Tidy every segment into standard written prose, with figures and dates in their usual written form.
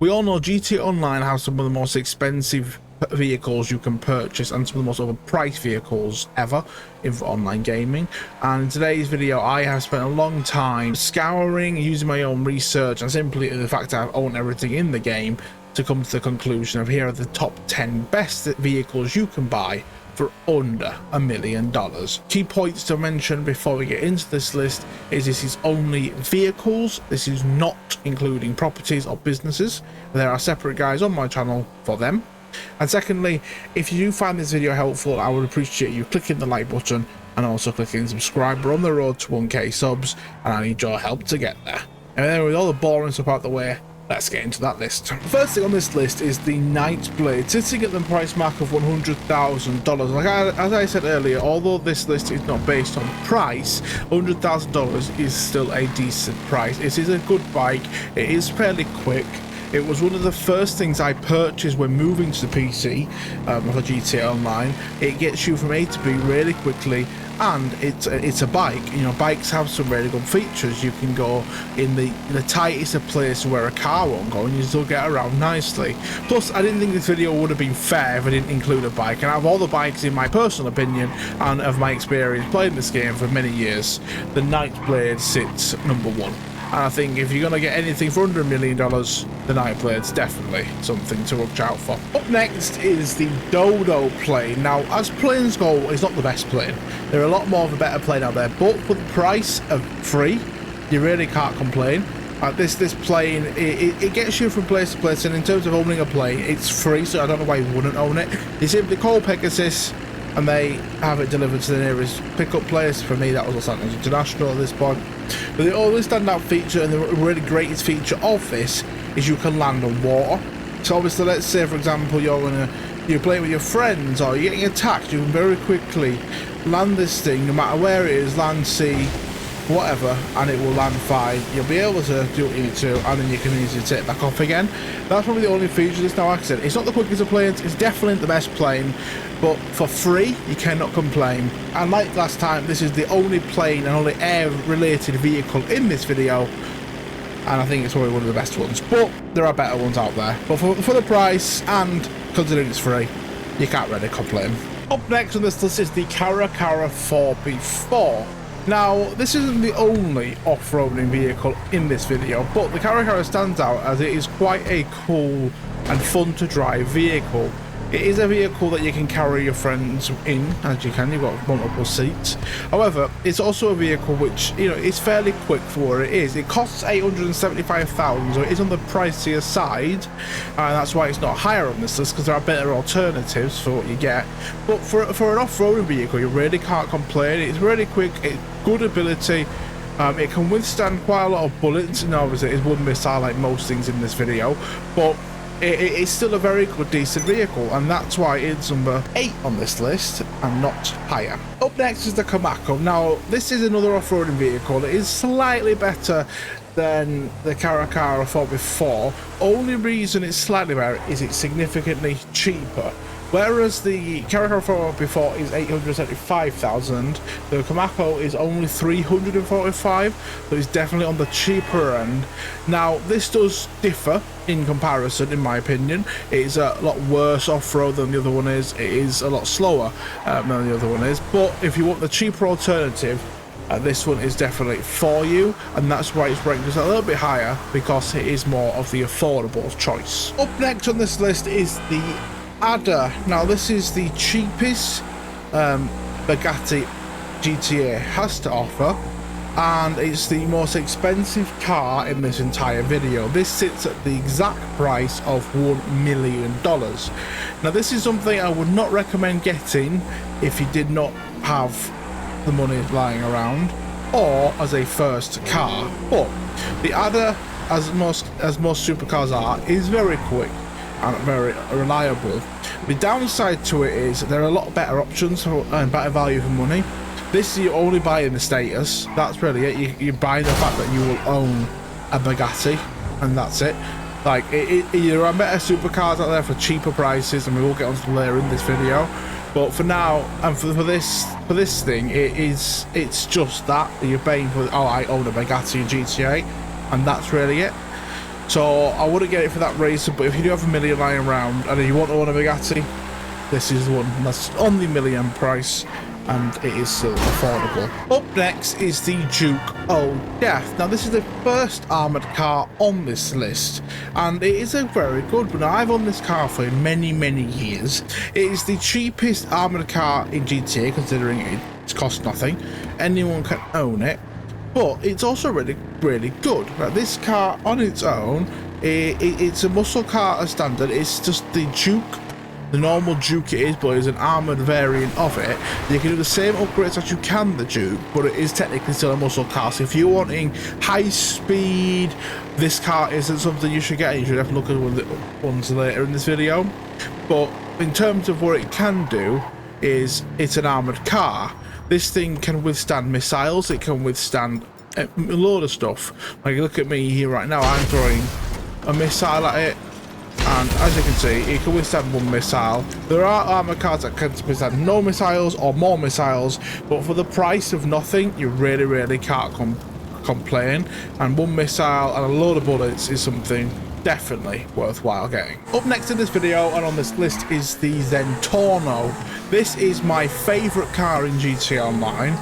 We all know GTA Online has some of the most expensive vehicles you can purchase and some of the most overpriced vehicles ever in online gaming. And in today's video, I have spent a long time scouring, using my own research, and simply the fact that I've owned everything in the game to come to the conclusion of here are the top 10 best vehicles you can buy for under $1 million. Key points to mention before we get into this list is this is only vehicles. This is not including properties or businesses. There are separate guides on my channel for them. And secondly, if you do find this video helpful, I would appreciate you clicking the like button and also clicking subscribe. We're on the road to 1k subs and I need your help to get there. And then with all the boring stuff out the way, let's get into that list. The first thing on this list is the Nightblade, sitting at the price mark of $100,000. Like as I said earlier, although this list is not based on price, $100,000 is still a decent price. It is a good bike. It is fairly quick. It was one of the first things I purchased when moving to the PC for GTA Online. It gets you from A to B really quickly, and it's a bike. You know, bikes have some really good features. You can go in the tightest of places where a car won't go, and you still get around nicely. Plus, I didn't think this video would have been fair if I didn't include a bike. And out of all the bikes, in my personal opinion, and of my experience playing this game for many years, the Nightblade sits number one. And I think if you're going to get anything for under $1 million, the Nightblade's definitely something to watch out for. Up next is the Dodo plane. Now, as planes go, it's not the best plane. There are a lot more of a better plane out there, but for the price of free, you really can't complain. This plane, it gets you from place to place, and in terms of owning a plane, it's free, so I don't know why you wouldn't own it. You simply call Pegasus, and they have it delivered to the nearest pickup place. For me, that was Los Santos International at this point. But the only standout feature and the really greatest feature of this is you can land on water. So obviously, let's say for example you're playing with your friends or you're getting attacked, you can very quickly land this thing, no matter where it is, land, sea, whatever, and it will land fine. You'll be able to do what you need to, and then you can easily take it back off again. That's probably the only feature of this. Now, like I said, it's not the quickest of planes, it's definitely the best plane, but for free, you cannot complain. And like last time, this is the only plane and only air-related vehicle in this video, and I think it's probably one of the best ones. But there are better ones out there. But for the price, and considering it's free, you can't really complain. Up next on this list is the Caracara 4x4. Now, this isn't the only off-roading vehicle in this video, but the Caracara stands out as it is quite a cool and fun to drive vehicle. It is a vehicle that you can carry your friends in, as you can. You've got multiple seats. However, it's also a vehicle which, you know, is fairly quick for what it is. It costs $875,000, so it is on the pricier side, and that's why it's not higher on this list, because there are better alternatives for what you get. But for an off-roading vehicle, you really can't complain. It's really quick. It's good ability. It can withstand quite a lot of bullets, and obviously it's one missile like most things in this video, but it's still a very good, decent vehicle, and that's why it's number 8 on this list and not higher. Up next is the Kamaco. Now, this is another off-roading vehicle. It is slightly better than the Caracara 4x4. Only reason it's slightly better is it's significantly cheaper. Whereas the Caracara 4x4 is $875,000, the Kamaco is only $345,000, so it's definitely on the cheaper end. Now, this does differ in comparison, in my opinion. It is a lot worse off-road than the other one is. It is a lot slower than the other one is. But if you want the cheaper alternative, this one is definitely for you, and that's why it's ranked just a little bit higher, because it is more of the affordable choice. Up next on this list is the Adda. Now, this is the cheapest Bugatti GTA has to offer, and it's the most expensive car in this entire video. This sits at the exact price of $1 million. Now, this is something I would not recommend getting if you did not have the money lying around, or as a first car. But the Adda, as most supercars are, is very quick and very reliable. The downside to it is there are a lot better options and better value for money. This you only buy in the status. That's really it. You buy the fact that you will own a Bugatti, and that's it. Like, there are better supercars out there for cheaper prices, and we will get onto them later in this video. But for now, and for this thing, it's just that you're paying for. Oh, I own a Bugatti in GTA, and that's really it. So I wouldn't get it for that reason, but if you do have a million lying around and you want to own a Bugatti, this is the one that's on the million price, and it is still affordable. Up next is the Duke of Death. Now this is the first armoured car on this list, and it is a very good one. I've owned this car for many years. It is the cheapest armoured car in GTA, considering it costs nothing. Anyone can own it, but it's also really good. Now, this car on its own, it's a muscle car as standard. It's just the Duke. The normal Duke it is, but it's an armoured variant of it. You can do the same upgrades as you can the Duke, but it is technically still a muscle car. So if you're wanting high speed, this car isn't something you should get. You should have to look at one of the ones later in this video. But in terms of what it can do, is it's an armoured car. This thing can withstand missiles. It can withstand a load of stuff. Like, look at me here right now. I'm throwing a missile at it. And as you can see, it can withstand one missile. There are armor cars that can withstand no missiles or more missiles, but for the price of nothing, you really can't complain. And one missile and a load of bullets is something definitely worthwhile getting. Up next in this video and on this list is the Zentorno. This is my favourite car in GTA Online.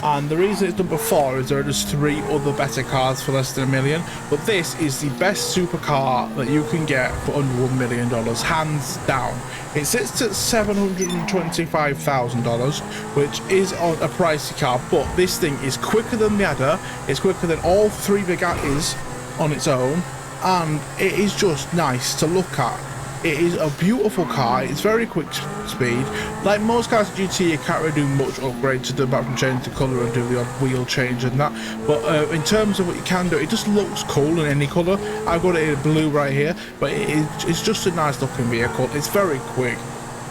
And the reason it's number 4 is there are just 3 other better cars for less than $1 million, but this is the best supercar that you can get for under $1 million, hands down. It sits at $725,000, which is on a pricey car, but this thing is quicker than the Ada, it's quicker than all 3 Bugattis on its own, and it is just nice to look at. It is a beautiful car. It's very quick speed. Like most cars in GT, you can't really do much upgrade to do apart from change the colour and do the odd wheel change and that. But in terms of what you can do, it just looks cool in any colour. I've got it in blue right here, but it's just a nice looking vehicle. It's very quick,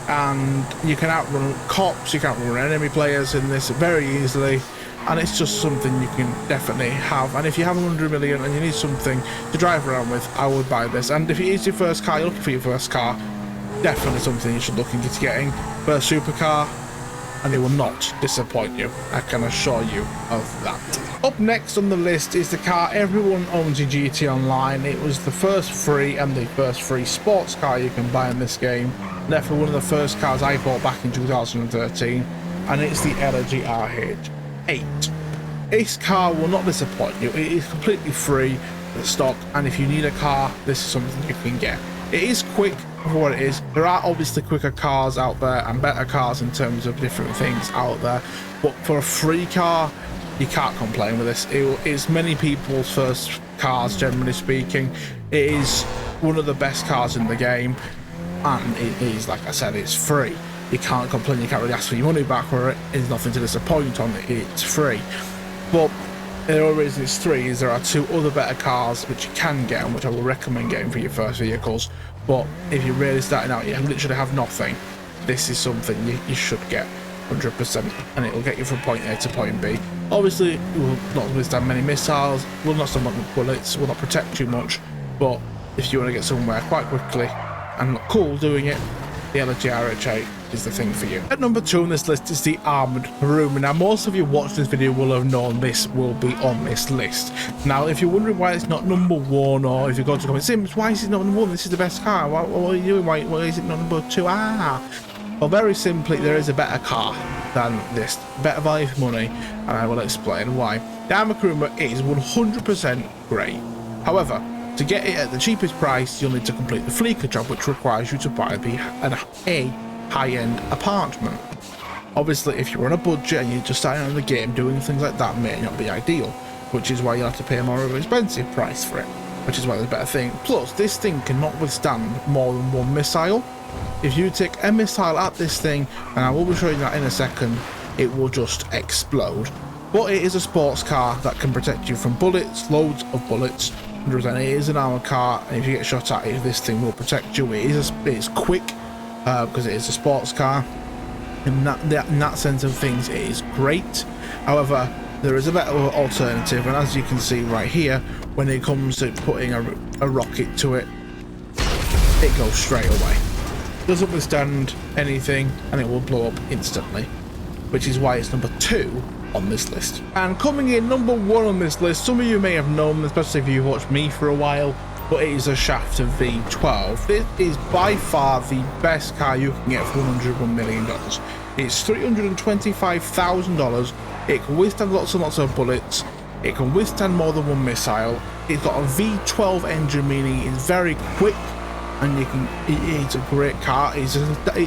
and you can outrun cops, you can outrun enemy players in this very easily. And it's just something you can definitely have. And if you have 100 million and you need something to drive around with, I would buy this. And if it is your first car, you're looking for your first car, definitely something you should look into getting. First supercar, and it will not disappoint you. I can assure you of that. Up next on the list is the car everyone owns in GT Online. It was the first free and the first free sports car you can buy in this game. Therefore, one of the first cars I bought back in 2013, and it's the LG RH8. This car will not disappoint you. It is completely free at stock, and if you need a car, this is something you can get. It is quick for what it is. There are obviously quicker cars out there and better cars in terms of different things out there, but for a free car, you can't complain with this. It is many people's first cars, generally speaking. It is one of the best cars in the game, and it is, like I said, it's free. You can't complain, you can't really ask for your money back for it. There's nothing to disappoint on it, it's free. But the only reason it's 3 is there are 2 other better cars which you can get and which I will recommend getting for your first vehicles. But if you're really starting out, you literally have nothing, this is something you should get 100%, and it will get you from point A to point B. Obviously, it will not withstand many missiles, will not stand much bullets, will not protect you much, but if you want to get somewhere quite quickly and look cool doing it, the LG RH8 is the thing for you. At number 2 on this list is the Armoured Puma. Now, most of you watching this video will have known this will be on this list. Now, if you're wondering why it's not number 1, or if you go to comment, Sims, why is it not number 1? This is the best car. What are you doing? Why is it not number 2? Well, very simply, there is a better car than this. Better value for money, and I will explain why. The Armoured Puma is 100% great. However, to get it at the cheapest price, you'll need to complete the Fleeca job, which requires you to buy a high-end apartment. Obviously, if you're on a budget and you're just starting on the game, doing things like that may not be ideal, which is why you'll have to pay a more expensive price for it, which is why there's a better thing. Plus, this thing cannot withstand more than 1 missile. If you take a missile at this thing, and I will be showing that in a second, it will just explode. But it is a sports car that can protect you from bullets, loads of bullets. It is an armored car, and if you get shot at it, this thing will protect you. It's quick because it is a sports car. In that sense of things, it is great. However, there is a better alternative, and as you can see right here, when it comes to putting a rocket to it, it goes straight away. It doesn't withstand anything, and it will blow up instantly, which is why it's number 2 on this list. And coming in number 1 on this list, some of you may have known, especially if you've watched me for a while, but it is a Schafter V12. This is by far the best car you can get for $101 million. It's $325,000. It can withstand lots and lots of bullets. It can withstand more than one missile. It's got a V12 engine, meaning it's very quick, and it's a great car. It's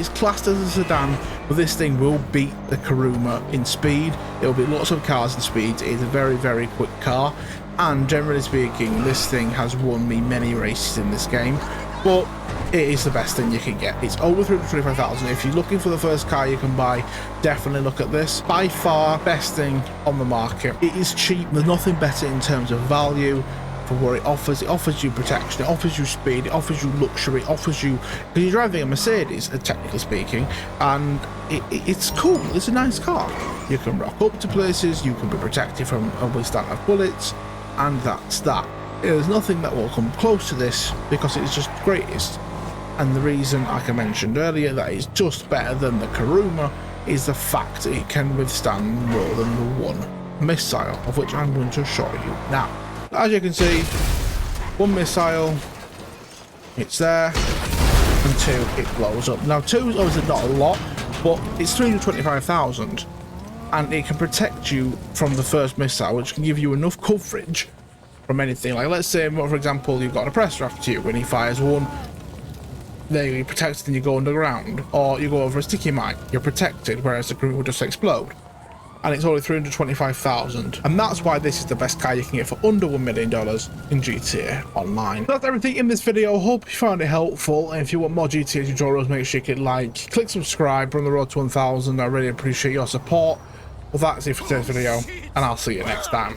classed as a sedan, but this thing will beat the Kuruma in speed. It'll beat lots of cars in speed. It's a very, very quick car, and generally speaking, this thing has won me many races in this game, but it is the best thing you can get. It's over 325,000. If you're looking for the first car you can buy, definitely look at this. By far best thing on the market. It is cheap. There's nothing better in terms of value for what it offers. It offers you protection, it offers you speed, it offers you luxury, it offers you, because you're driving a Mercedes, technically speaking, and it's cool. It's a nice car. You can rock up to places, you can be protected from a withstand of bullets, and that's that. There's nothing that will come close to this because it's just the greatest. And the reason, like I mentioned earlier, that it's just better than the Kuruma is the fact it can withstand more than the one missile, of which I'm going to show you now. As you can see, one missile, it's there, and two, it blows up. Now, two is obviously not a lot, but it's 325,000, and it can protect you from the first missile, which can give you enough coverage from anything. Like, let's say, for example, you've got a oppressor after you, when he fires one, there you're protected and you go underground, or you go over a sticky mine, you're protected, whereas the group will just explode. And it's only 325,000, and that's why this is the best car you can get for under $1 million in GTA Online. That's everything in this video. Hope you found it helpful, and if you want more GTA tutorials, make sure you hit like, click subscribe. We're on the road to 1,000. I really appreciate your support. Well, that's it for today's video, and I'll see you next time.